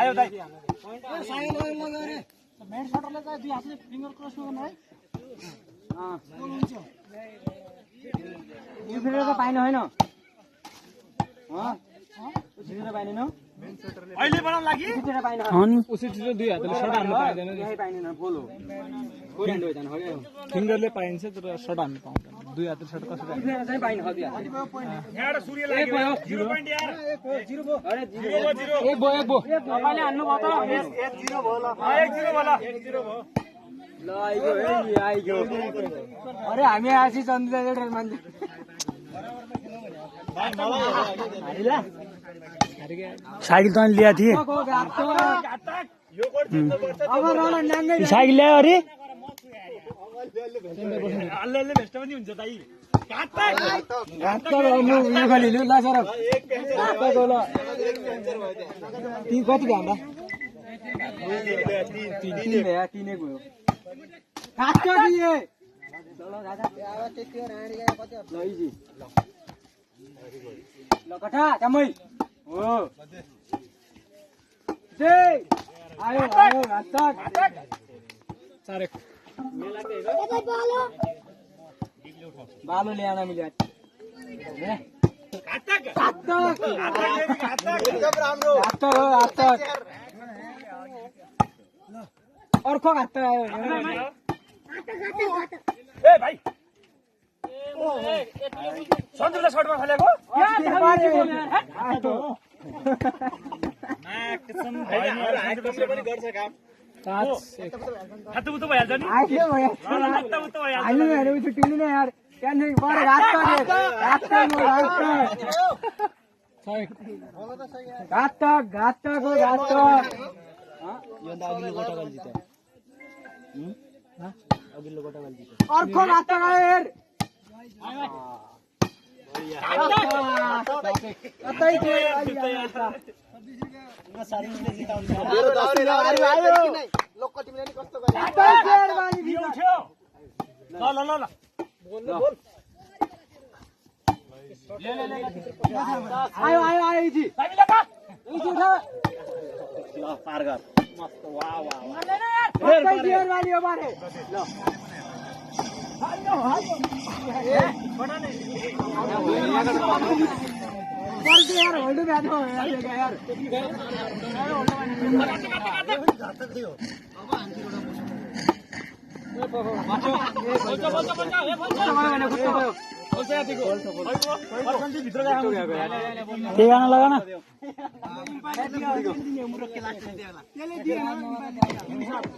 आयो दाइ मेन शटरले चाहिँ दुई हातले फिङ्गर क्रस गर्नु है यो फेरि त पाइन होइन उसिटेर पाइदैन अहिले बनाउन लागि उसिटेर पाइन उसिटेर दुई हातले शट हान्न पाइदैन यही पाइदैन फुल हो फोर ह्यान्ड होइन हो फिङ्गरले पाइन्छ तर शट हान्न पाउँदैन दुई हातले शट कसरी हान्छ फेरि चाहिँ पाइन हो दुई हात यहाँबाट सूर्य लाग्यो 0 पोइन्ट यार 0 भयो अरे 0 एक भयो तपाईले हान्नु भयो त 1-0 भयो ल 1-0 भयो ल 1-0 भयो ल आइगयो अरे हामी आसी चन्द्रले मान्छे हारिला साइकल त ल्याएको थिएँ अब रन नाङ्गै साइकल ल्यायो अरे अलले भेस्ट पनि हुन्छ दाइ घातक उयो गलिलु ल सर घातक हो ल ती कति घाँदा 3 भ्या 3 नै भयो घातक दिए ल दादा अब त्यति हो राणी गयो कति ल इजी ल कठा कामै हो दे आयो आयो घातक चारे बालो ल्याउन मिल्यो घातक घातक एकदम राम्रो घातक हो घातक अर्को घातक आयो ए भाइ सन्दीपले शटमा खेलेको पनि गर्छ काम हातुबुतु भइहाल्छ नि आइयो भयो हातुबुतु भइहाल्छ हामी हेर्नु छुट्टिनु नै यार क्यान्सिल परे घातक हो घातक अर्को घातक आयो हेर कतै थियो मेरो 10 आयो लोकको टिमले नि कस्तो गरे उठ्यो ल ल ल ल बोल बोल आयो आयो आयो इजी हामी लगा इजी छ ल पार गर मस्त वाह वाह कतै थियो वाली हो बारे ल जल्दी यार होल्ड बैठ हो यार के गाना लगा ना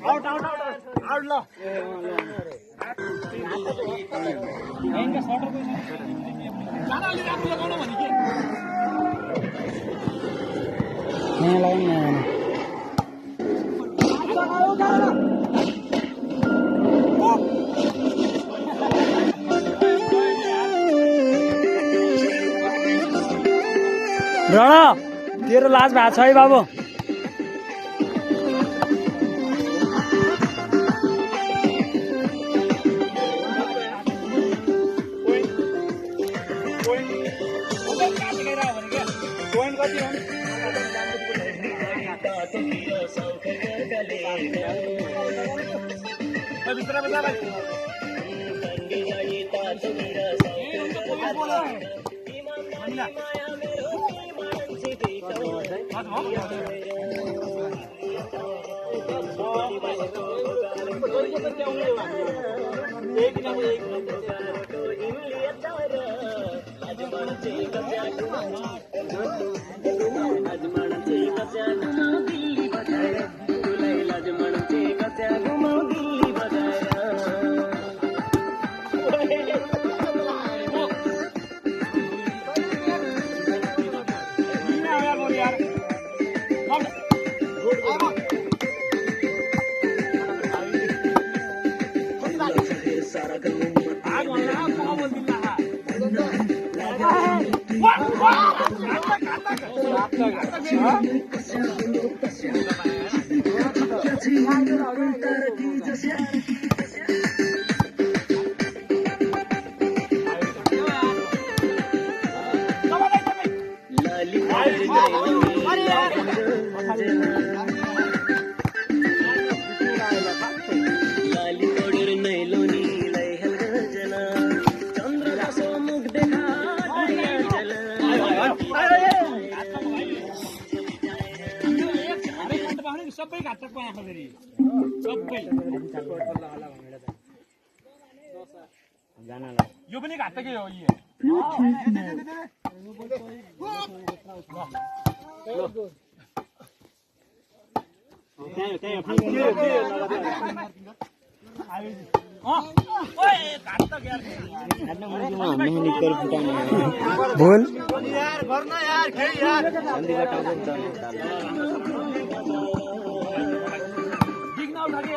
आउट आउट आउट आउट ल नयाँ लगा नयाँ रण तेरो लाज भएको छ है बाबु अरे सबै घाटक आएको फेरि सबै यो पनि घाटकै हो यो भूल यार गर्न यार खेल यार डिग्न उठा के